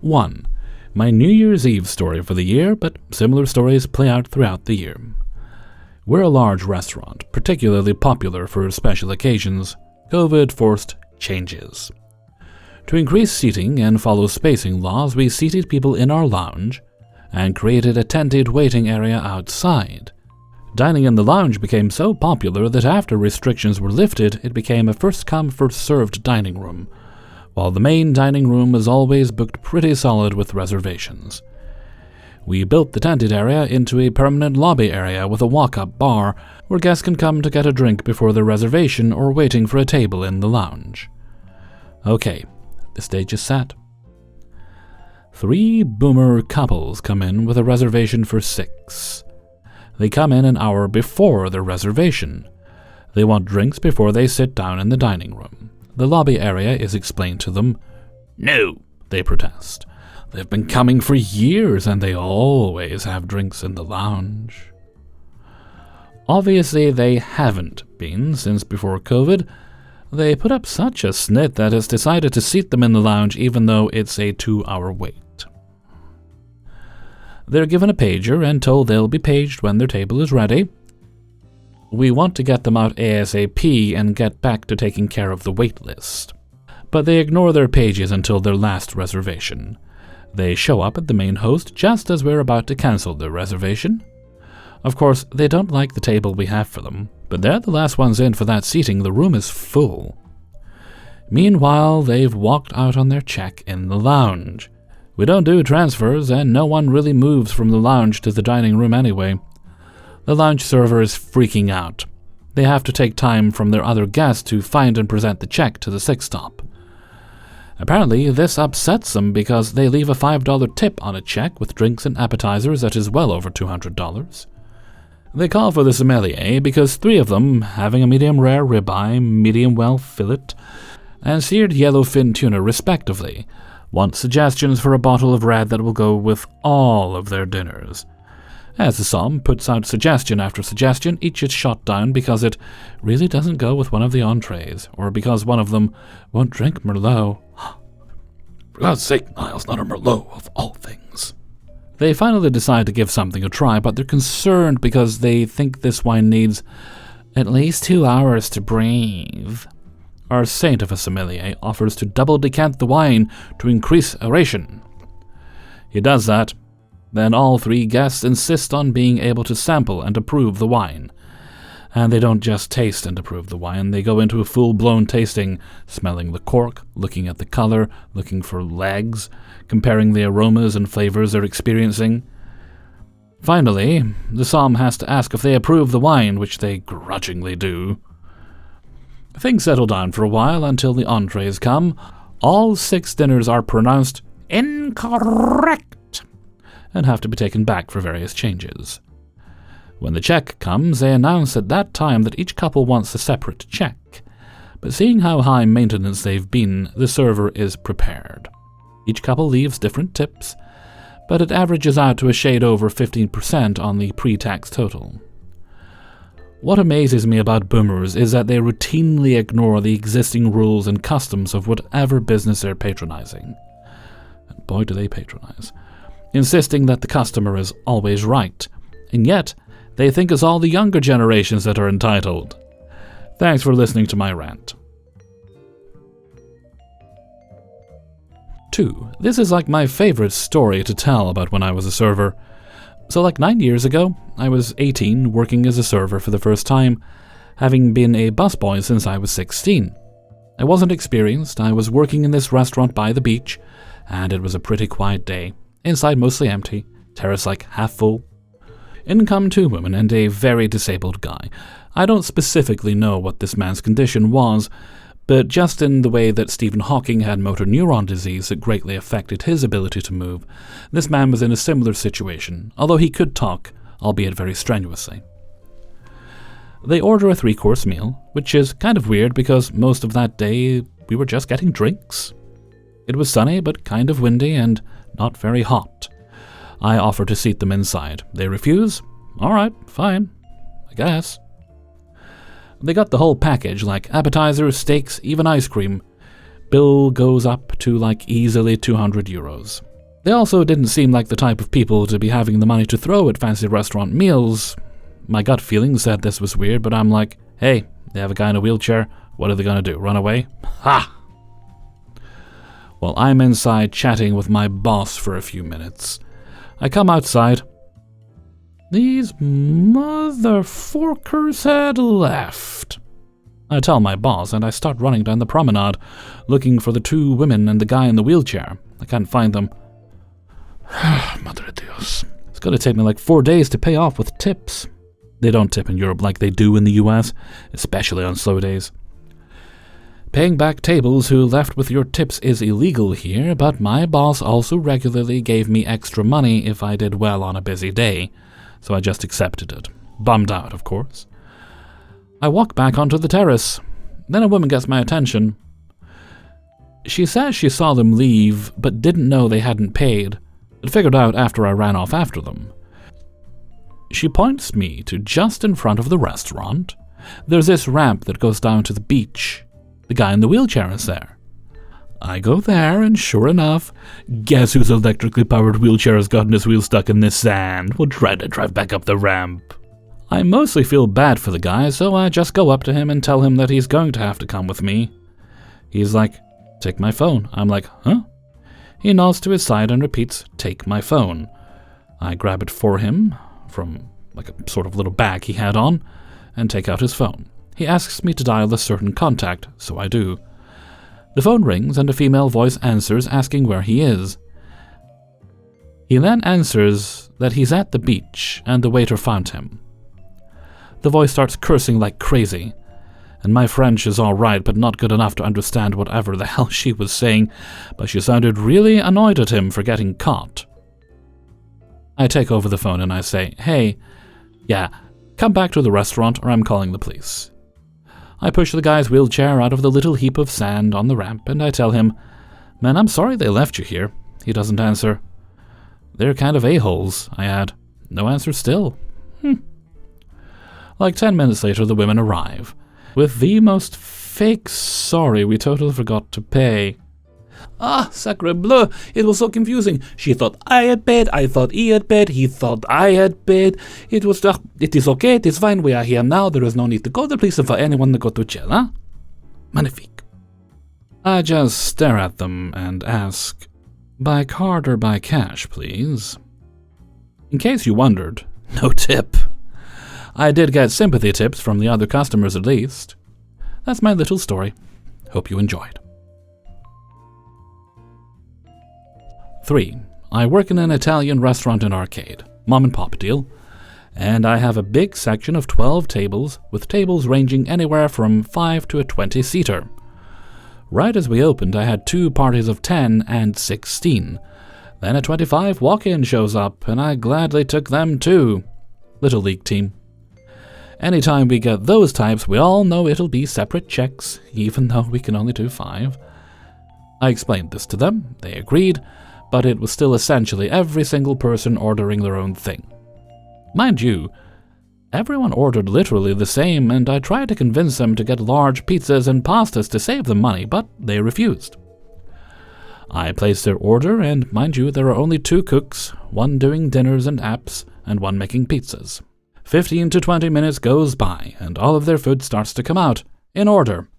1. My New Year's Eve story for the year, but similar stories play out throughout the year. We're a large restaurant, particularly popular for special occasions. COVID forced changes. To increase seating and follow spacing laws, we seated people in our lounge and created a tented waiting area outside. Dining in the lounge became so popular that after restrictions were lifted, it became a first-come, first-served dining room, while the main dining room was always booked pretty solid with reservations. We built the tented area into a permanent lobby area with a walk-up bar where guests can come to get a drink before their reservation or waiting for a table in the lounge. Okay, the stage is set. 3 boomer couples come in with a reservation for 6. They come in an hour before their reservation. They want drinks before they sit down in the dining room. The lobby area is explained to them. No, they protest. They've been coming for years and they always have drinks in the lounge. Obviously, they haven't been since before COVID. They put up such a snit that it's decided to seat them in the lounge even though it's a 2-hour wait. They're given a pager and told they'll be paged when their table is ready. We want to get them out ASAP and get back to taking care of the wait list. But they ignore their pages until their last reservation. They show up at the main host just as we're about to cancel their reservation. Of course, they don't like the table we have for them, but they're the last ones in for that seating. The room is full. Meanwhile, they've walked out on their check in the lounge. We don't do transfers, and no one really moves from the lounge to the dining room anyway. The lounge server is freaking out. They have to take time from their other guests to find and present the check to the 6 stop. Apparently, this upsets them because they leave a $5 tip on a check with drinks and appetizers that is well over $200. They call for the sommelier because 3 of them, having a medium rare ribeye, medium well fillet, and seared yellowfin tuna respectively, want suggestions for a bottle of red that will go with all of their dinners. As the somm puts out suggestion after suggestion, each is shot down because it really doesn't go with one of the entrees, or because one of them won't drink Merlot. For God's sake, Niles, not a Merlot of all things. They finally decide to give something a try, but they're concerned because they think this wine needs at least 2 hours to breathe. Our saint of a sommelier offers to double decant the wine to increase aeration. He does that. Then all 3 guests insist on being able to sample and approve the wine. And they don't just taste and approve the wine, they go into a full-blown tasting, smelling the cork, looking at the color, looking for legs, comparing the aromas and flavors they're experiencing. Finally, the somm has to ask if they approve the wine, which they grudgingly do. Things settle down for a while until the entrees come. All 6 dinners are pronounced incorrect and have to be taken back for various changes. When the check comes, they announce at that time that each couple wants a separate check. But seeing how high maintenance they've been, the server is prepared. Each couple leaves different tips, but it averages out to a shade over 15% on the pre-tax total. What amazes me about boomers is that they routinely ignore the existing rules and customs of whatever business they're patronizing. And boy, do they patronize. Insisting that the customer is always right. And yet, they think it's all the younger generations that are entitled. Thanks for listening to my rant. 2. This is like my favorite story to tell about when I was a server. So like 9 years ago, I was 18, working as a server for the first time, having been a busboy since I was 16. I wasn't experienced, I was working in this restaurant by the beach, and it was a pretty quiet day. Inside mostly empty, terrace like half full. In come 2 women and a very disabled guy. I don't specifically know what this man's condition was, but just in the way that Stephen Hawking had motor neuron disease that greatly affected his ability to move, this man was in a similar situation, although he could talk, albeit very strenuously. They order a 3-course meal, which is kind of weird because most of that day we were just getting drinks. It was sunny but kind of windy and not very hot. I offer to seat them inside. They refuse. All right, fine, I guess. They got the whole package, like appetizers, steaks, even ice cream. Bill goes up to like easily €200. They also didn't seem like the type of people to be having the money to throw at fancy restaurant meals. My gut feeling said this was weird, but I'm like, hey, they have a guy in a wheelchair. What are they going to do, run away? Ha! Well, I'm inside chatting with my boss for a few minutes. I come outside. These motherforkers had left. I tell my boss, and I start running down the promenade, looking for the two women and the guy in the wheelchair. I can't find them. Madre Dios. It's going to take me like 4 days to pay off with tips. They don't tip in Europe like they do in the US, especially on slow days. Paying back tables who left with your tips is illegal here, but my boss also regularly gave me extra money if I did well on a busy day, so I just accepted it. Bummed out, of course. I walk back onto the terrace. Then a woman gets my attention. She says she saw them leave, but didn't know they hadn't paid. But figured out after I ran off after them. She points me to just in front of the restaurant. There's this ramp that goes down to the beach. The guy in the wheelchair is there. I go there, and sure enough, guess whose electrically powered wheelchair has gotten his wheel stuck in this sand? We'll try to drive back up the ramp. I mostly feel bad for the guy, so I just go up to him and tell him that he's going to have to come with me. He's like, take my phone. I'm like, huh? He nods to his side and repeats, take my phone. I grab it for him, from like a sort of little bag he had on, and take out his phone. He asks me to dial a certain contact, so I do. The phone rings and a female voice answers asking where he is. He then answers that he's at the beach and the waiter found him. The voice starts cursing like crazy, and my French is alright but not good enough to understand whatever the hell she was saying, but she sounded really annoyed at him for getting caught. I take over the phone and I say, hey, yeah, come back to the restaurant or I'm calling the police. I push the guy's wheelchair out of the little heap of sand on the ramp and I tell him, man, I'm sorry they left you here. He doesn't answer. They're kind of a-holes, I add. No answer still. Like 10 minutes later, the women arrive. With the most fake sorry we totally forgot to pay. Ah, sacre bleu, it was so confusing. She thought I had paid, I thought he had paid, he thought I had paid. It is okay, it is fine, we are here now, there is no need to go to the police and for anyone to go to jail, huh? Magnifique. I just stare at them and ask, by card or by cash, please? In case you wondered, no tip. I did get sympathy tips from the other customers at least. That's my little story. Hope you enjoyed. 3. I work in an Italian restaurant and arcade, mom and pop deal, and I have a big section of 12 tables, with tables ranging anywhere from 5 to a 20-seater. Right as we opened, I had 2 parties of 10 and 16. Then a 25 walk-in shows up, and I gladly took them too. Little league team. Anytime we get those types, we all know it'll be separate checks, even though we can only do 5. I explained this to them, they agreed, but it was still essentially every single person ordering their own thing. Mind you, everyone ordered literally the same, and I tried to convince them to get large pizzas and pastas to save them money, but they refused. I placed their order, and mind you, there are only 2 cooks, one doing dinners and apps, and one making pizzas. 15 to 20 minutes goes by, and all of their food starts to come out, in order.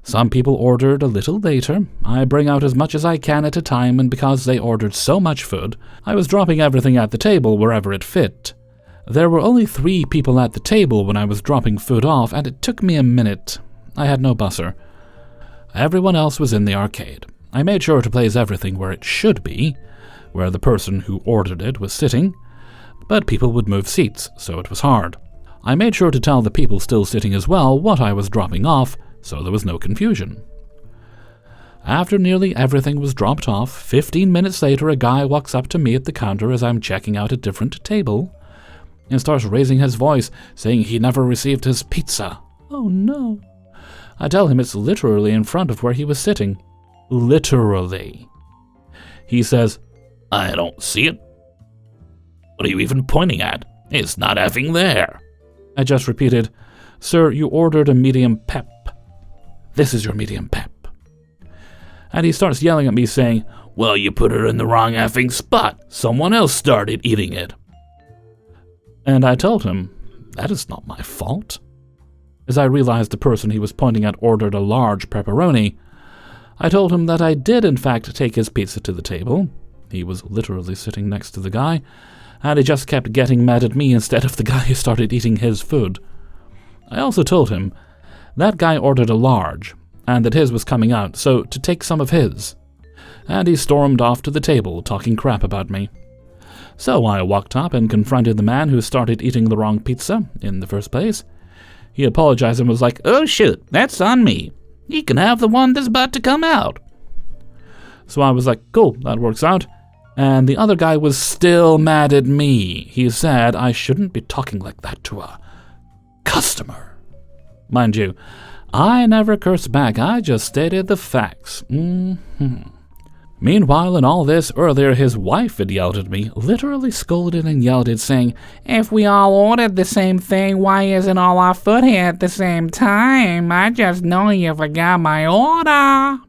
Some people ordered a little later. I bring out as much as I can at a time, and because they ordered so much food, I was dropping everything at the table wherever it fit. There were only 3 people at the table when I was dropping food off, and it took me a minute. I had no busser. Everyone else was in the arcade. I made sure to place everything where it should be, where the person who ordered it was sitting, but people would move seats, so it was hard. I made sure to tell the people still sitting as well what I was dropping off, so there was no confusion. After nearly everything was dropped off, 15 minutes later a guy walks up to me at the counter as I'm checking out a different table, and starts raising his voice, saying he never received his pizza. Oh no. I tell him it's literally in front of where he was sitting. Literally. He says, I don't see it. What are you even pointing at? It's not effing there. I just repeated, Sir, you ordered a medium pep. This is your medium pep. And he starts yelling at me saying, "Well, you put it in the wrong effing spot. Someone else started eating it." And I told him, that is not my fault. As I realized the person he was pointing at ordered a large pepperoni, I told him that I did in fact take his pizza to the table. He was literally sitting next to the guy, and he just kept getting mad at me instead of the guy who started eating his food. I also told him that guy ordered a large, and that his was coming out, so to take some of his. And he stormed off to the table, talking crap about me. So I walked up and confronted the man who started eating the wrong pizza in the first place. He apologized and was like, "Oh shoot, that's on me. You can have the one that's about to come out." So I was like, cool, that works out. And the other guy was still mad at me. He said I shouldn't be talking like that to a customer. Mind you, I never cursed back, I just stated the facts. Meanwhile, in all this, earlier his wife had yelled at me, literally scolded and yelled at, saying, "If we all ordered the same thing, why isn't all our food here at the same time? I just know you forgot my order."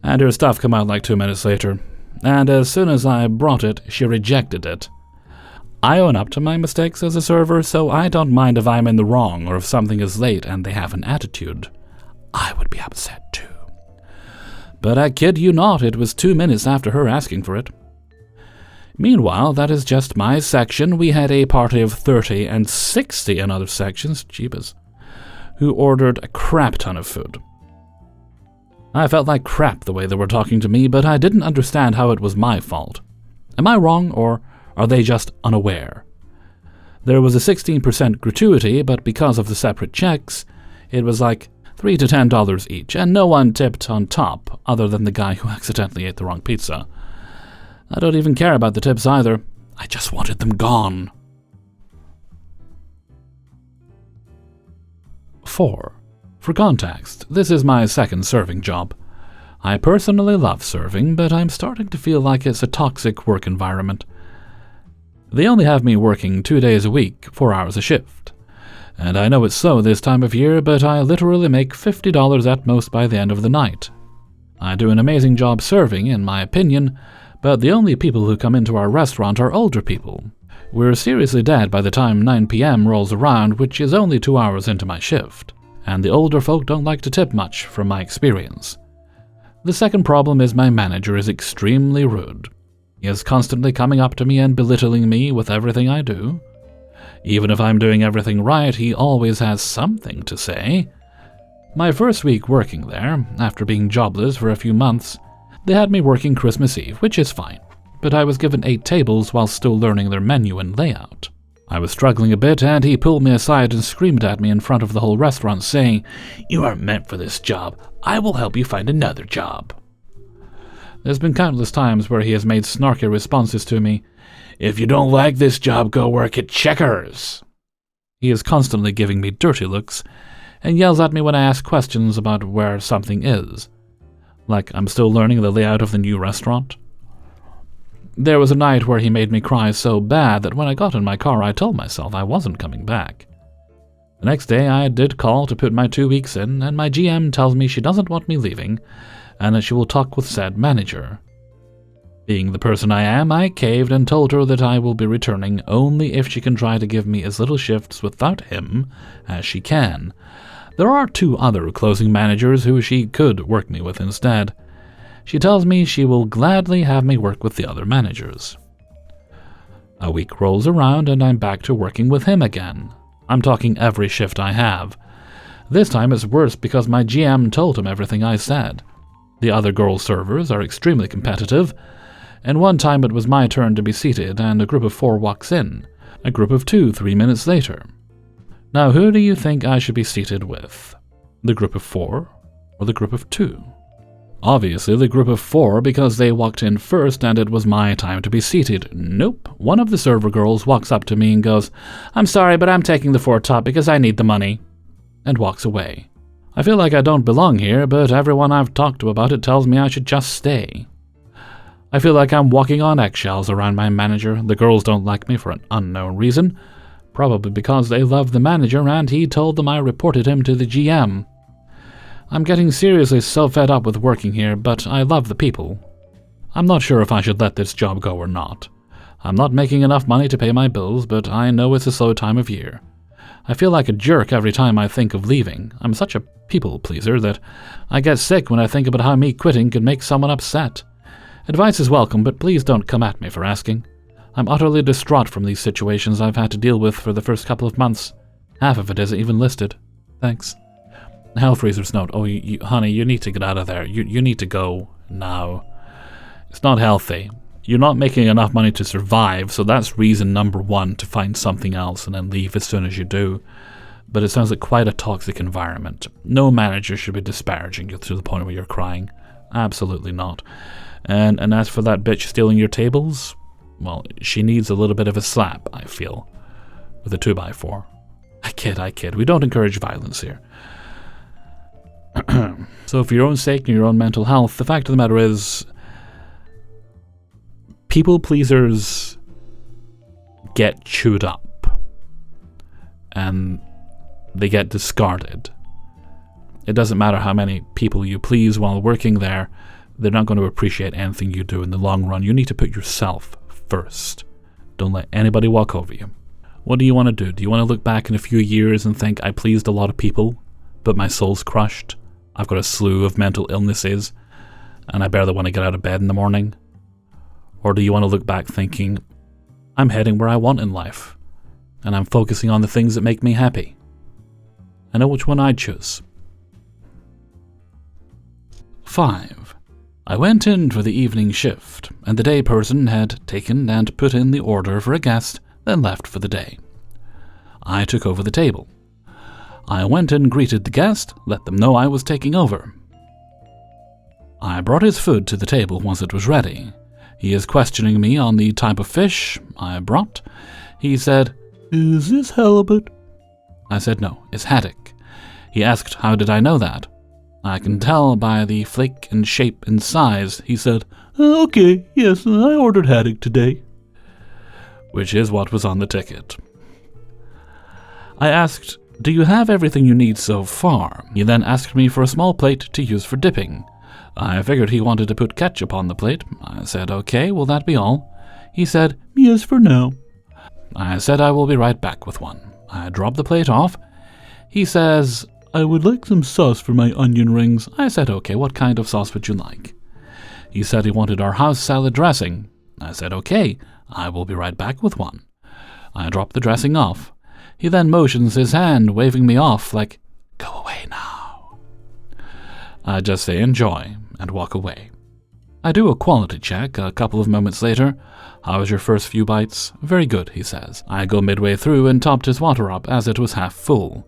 And her stuff came out like 2 minutes later, and as soon as I brought it, she rejected it. I own up to my mistakes as a server, so I don't mind if I'm in the wrong or if something is late and they have an attitude. I would be upset too. But I kid you not, it was 2 minutes after her asking for it. Meanwhile, that is just my section. We had a party of 30 and 60 in other sections, jeebus, who ordered a crap ton of food. I felt like crap the way they were talking to me, but I didn't understand how it was my fault. Am I wrong, or are they just unaware? There was a 16% gratuity, but because of the separate checks, it was like $3 to $10 each, and no one tipped on top other than the guy who accidentally ate the wrong pizza. I don't even care about the tips either. I just wanted them gone. 4. For context, this is my second serving job. I personally love serving, but I'm starting to feel like it's a toxic work environment. They only have me working 2 days a week, 4 hours a shift. And I know it's so this time of year, but I literally make $50 at most by the end of the night. I do an amazing job serving, in my opinion, but the only people who come into our restaurant are older people. We're seriously dead by the time 9 p.m. rolls around, which is only 2 hours into my shift, and the older folk don't like to tip much, from my experience. The second problem is my manager is extremely rude. He is constantly coming up to me and belittling me with everything I do. Even if I'm doing everything right, he always has something to say. My first week working there, after being jobless for a few months, they had me working Christmas Eve, which is fine, but I was given 8 tables while still learning their menu and layout. I was struggling a bit, and he pulled me aside and screamed at me in front of the whole restaurant, saying, "You aren't meant for this job. I will help you find another job." There's been countless times where he has made snarky responses to me. "If you don't like this job, go work at Checkers." He is constantly giving me dirty looks, and yells at me when I ask questions about where something is. Like I'm still learning the layout of the new restaurant. There was a night where he made me cry so bad that when I got in my car I told myself I wasn't coming back. The next day I did call to put my 2 weeks in, and my GM tells me she doesn't want me leaving, and that she will talk with said manager. Being the person I am, I caved and told her that I will be returning only if she can try to give me as little shifts without him as she can. There are 2 other closing managers who she could work me with instead. She tells me she will gladly have me work with the other managers. A week rolls around and I'm back to working with him again. I'm talking every shift I have. This time it's worse because my GM told him everything I said. The other girl servers are extremely competitive, and one time it was my turn to be seated and a group of 4 walks in, a group of 2 3 minutes later. Now who do you think I should be seated with? The group of 4 or the group of 2? Obviously the group of 4 because they walked in first and it was my time to be seated. Nope. One of the server girls walks up to me and goes, "I'm sorry, but I'm taking the 4 top because I need the money," and walks away. I feel like I don't belong here, but everyone I've talked to about it tells me I should just stay. I feel like I'm walking on eggshells around my manager. The girls don't like me for an unknown reason, probably because they love the manager and he told them I reported him to the GM. I'm getting seriously so fed up with working here, but I love the people. I'm not sure if I should let this job go or not. I'm not making enough money to pay my bills, but I know it's a slow time of year. I feel like a jerk every time I think of leaving. I'm such a people-pleaser that I get sick when I think about how me quitting could make someone upset. Advice is welcome, but please don't come at me for asking. I'm utterly distraught from these situations I've had to deal with for the first couple of months. Half of it isn't even listed. Thanks. Hellfreezer's note. Oh, honey, you need to get out of there. You need to go now. It's not healthy. You're not making enough money to survive, so that's reason number one to find something else and then leave as soon as you do. But it sounds like quite a toxic environment. No manager should be disparaging you to the point where you're crying. Absolutely not. And as for that bitch stealing your tables, well, she needs a little bit of a slap, I feel, with a 2x4. I kid. We don't encourage violence here. So for your own sake and your own mental health, the fact of the matter is, people pleasers get chewed up and they get discarded. It doesn't matter how many people you please while working there, they're not going to appreciate anything you do in the long run. You need to put yourself first. Don't let anybody walk over you. What do you want to do? Do you want to look back in a few years and think, I pleased a lot of people, but my soul's crushed? I've got a slew of mental illnesses, and I barely want to get out of bed in the morning? Or do you want to look back thinking, I'm heading where I want in life, and I'm focusing on the things that make me happy? I know which one I'd choose. 5. I went in for the evening shift, and the day person had taken and put in the order for a guest, then left for the day. I took over the table. I went and greeted the guest, let them know I was taking over. I brought his food to the table once it was ready. He is questioning me on the type of fish I brought. He said, "Is this halibut?" I said, "No, it's haddock." He asked, "How did I know that?" "I can tell by the flake and shape and size." He said, "Okay, yes, I ordered haddock today." Which is what was on the ticket. I asked, "Do you have everything you need so far?" He then asked me for a small plate to use for dipping. I figured he wanted to put ketchup on the plate. I said, "Okay, will that be all?" He said, "Yes, for now." I said I will be right back with one. I dropped the plate off. He says, "I would like some sauce for my onion rings." I said, "Okay, what kind of sauce would you like?" He said he wanted our house salad dressing. I said, "Okay, I will be right back with one." I dropped the dressing off. He then motions his hand, waving me off like, "Go away now." I just say enjoy and walk away. I do a quality check a couple of moments later. "How was your first few bites?" "Very good," he says. I go midway through and topped his water up as it was half full.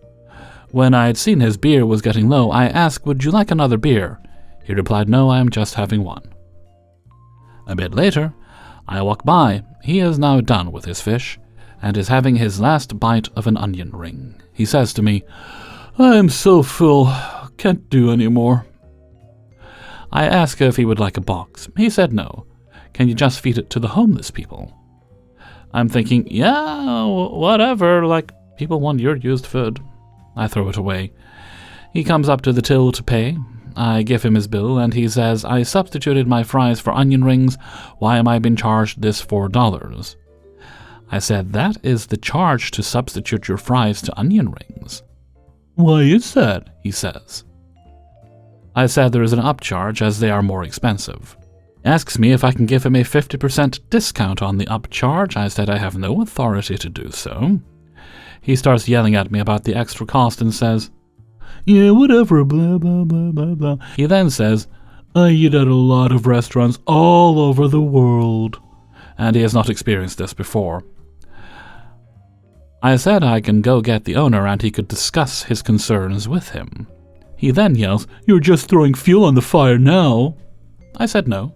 When I had seen his beer was getting low, I asked, "Would you like another beer?" He replied, "No, I am just having one." A bit later, I walk by. He is now done with his fish and is having his last bite of an onion ring. He says to me, "I am so full, can't do any more." I ask if he would like a box. He said no. "Can you just feed it to the homeless people?" I'm thinking, yeah, whatever, like, people want your used food. I throw it away. He comes up to the till to pay. I give him his bill, and he says, "I substituted my fries for onion rings. Why am I being charged this $4? I said, "That is the charge to substitute your fries to onion rings." "Why is that?" he says. I said there is an upcharge as they are more expensive. He asks me if I can give him a 50% discount on the upcharge. I said I have no authority to do so. He starts yelling at me about the extra cost and says, "Yeah, whatever, blah, blah, blah, blah, blah." He then says, "I eat at a lot of restaurants all over the world," and he has not experienced this before. I said I can go get the owner and he could discuss his concerns with him. He then yells, "You're just throwing fuel on the fire now." I said no.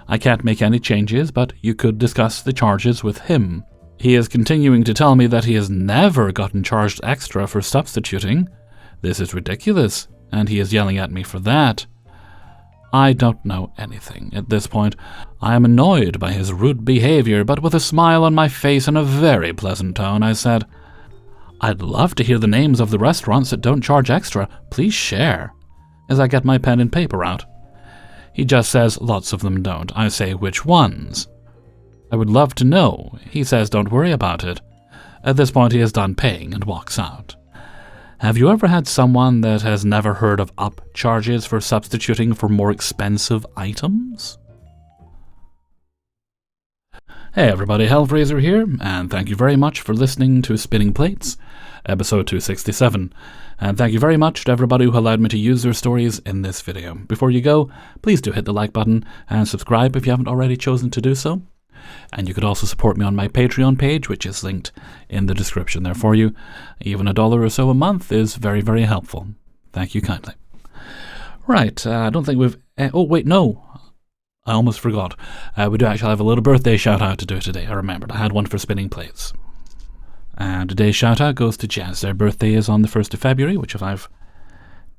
I can't make any changes, but you could discuss the charges with him. He is continuing to tell me that he has never gotten charged extra for substituting. This is ridiculous, and he is yelling at me for that. I don't know anything at this point. I am annoyed by his rude behavior, but with a smile on my face and a very pleasant tone, I said, "I'd love to hear the names of the restaurants that don't charge extra. Please share." as I get my pen and paper out. He just says lots of them don't. I say which ones. I would love to know. He says don't worry about it. At this point he is done paying and walks out. Have you ever had someone that has never heard of up charges for substituting for more expensive items? Hey everybody, Hellraiser here, and thank you very much for listening to Spinning Plates, episode 267. And thank you very much to everybody who allowed me to use their stories in this video. Before you go, please do hit the like button and subscribe if you haven't already chosen to do so. And you could also support me on my Patreon page, which is linked in the description there for you. Even $1 or so a month is very, very helpful. Thank you kindly. Right, I don't think we've... oh, wait, no. I almost forgot. We do actually have a little birthday shout-out to do today. I remembered. I had one for Spinning Plates. And today's shout-out goes to Jess. Their birthday is on the 1st of February, which if I've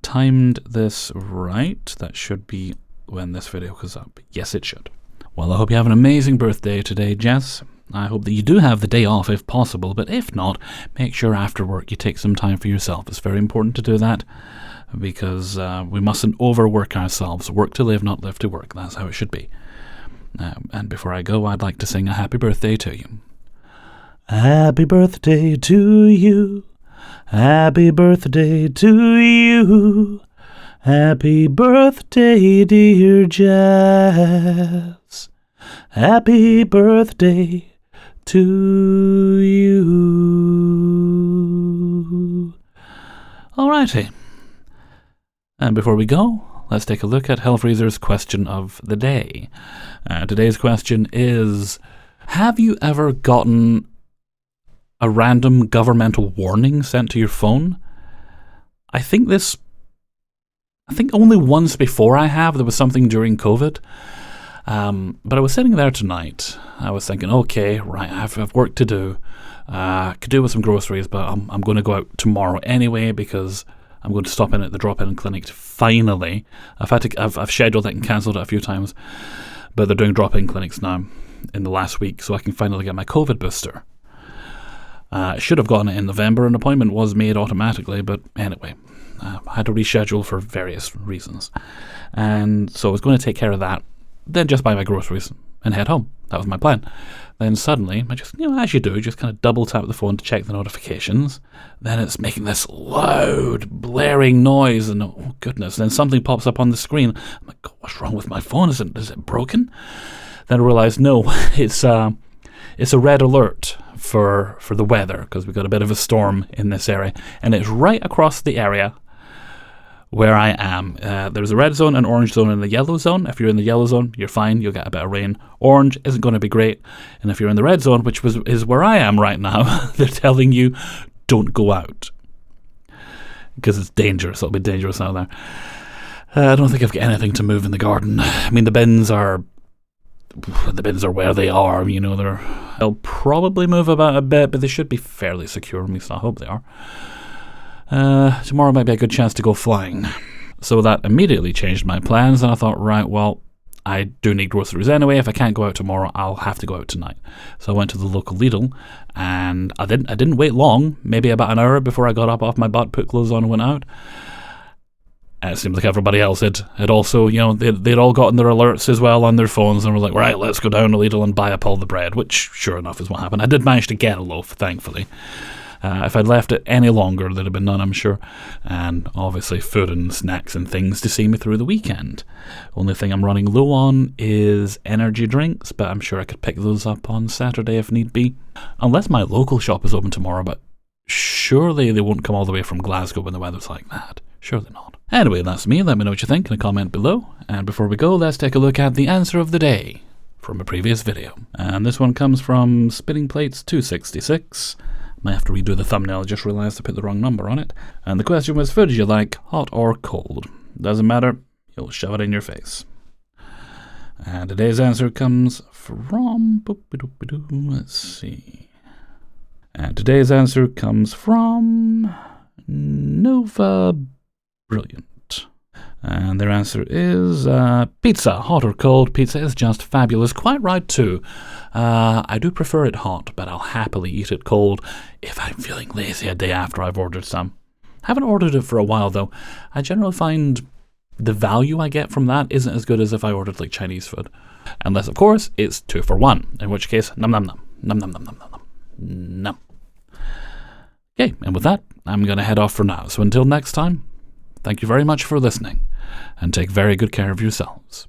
timed this right, that should be when this video goes up. Yes, it should. Well, I hope you have an amazing birthday today, Jess. I hope that you do have the day off if possible, but if not, make sure after work you take some time for yourself. It's very important to do that because we mustn't overwork ourselves. Work to live, not live to work. That's how it should be. And before I go, I'd like to sing a happy birthday to you. Happy birthday to you. Happy birthday to you. Happy birthday, dear Jess. Happy birthday to you. Alrighty. And before we go, let's take a look at Hellfreezer's question of the day. Today's question is, have you ever gotten a random governmental warning sent to your phone? I think only once before I have. There was something during COVID. But I was sitting there tonight. I was thinking, okay, right, I have work to do. Could do with some groceries, but I'm going to go out tomorrow anyway because I'm going to stop in at the drop-in clinic finally. I've scheduled it and cancelled it a few times, but they're doing drop-in clinics now in the last week, so I can finally get my COVID booster. I should have gotten it in November. An appointment was made automatically, but anyway, I had to reschedule for various reasons. And so I was going to take care of that, then just buy my groceries and head home. That was my plan. Then suddenly, I just, as you do, just kind of double tap the phone to check the notifications. Then it's making this loud, blaring noise, and oh goodness, then something pops up on the screen. I'm like, what's wrong with my phone? Is it broken? Then I realized, no, it's a red alert for the weather, because we've got a bit of a storm in this area, and it's right across the area where I am. There's a red zone, an orange zone, and a yellow zone. If you're in the yellow zone, you're fine, you'll get a bit of rain. Orange isn't going to be great, and if you're in the red zone, which is where I am right now, they're telling you don't go out because it's dangerous. It'll be dangerous out there. I don't think I've got anything to move in the garden. I mean, the bins are where they are. They'll probably move about a bit, but they should be fairly secure. At least I hope they are. Tomorrow might be a good chance to go flying. So that immediately changed my plans, and I thought, right, well, I do need groceries anyway. If I can't go out tomorrow, I'll have to go out tonight. So I went to the local Lidl, and I didn't wait long, maybe about an hour before I got up off my butt, put clothes on, and went out. And it seems like everybody else had also, they'd all gotten their alerts as well on their phones, and were like, right, let's go down to Lidl and buy up all the bread, which sure enough is what happened. I did manage to get a loaf, thankfully. If I'd left it any longer, there'd have been none, I'm sure. And obviously food and snacks and things to see me through the weekend. Only thing I'm running low on is energy drinks, but I'm sure I could pick those up on Saturday if need be. Unless my local shop is open tomorrow, but surely they won't come all the way from Glasgow when the weather's like that. Surely not. Anyway, that's me. Let me know what you think in a comment below. And before we go, let's take a look at the answer of the day from a previous video. And this one comes from Spinning Plates 266. Might have to redo the thumbnail, I just realised I put the wrong number on it. And the question was, food you like, hot or cold? Doesn't matter, you'll shove it in your face. And today's answer comes from... let's see. And today's answer comes from... Nova Brilliant. And their answer is pizza. Hot or cold, pizza is just fabulous. Quite right too. I do prefer it hot, but I'll happily eat it cold if I'm feeling lazy a day after I've ordered some. Haven't ordered it for a while though. I generally find the value I get from that isn't as good as if I ordered like Chinese food. Unless, of course, it's 2 for 1, in which case, num num num, num num num num num num. Num. Okay, and with that, I'm going to head off for now. So until next time, thank you very much for listening, and take very good care of yourselves.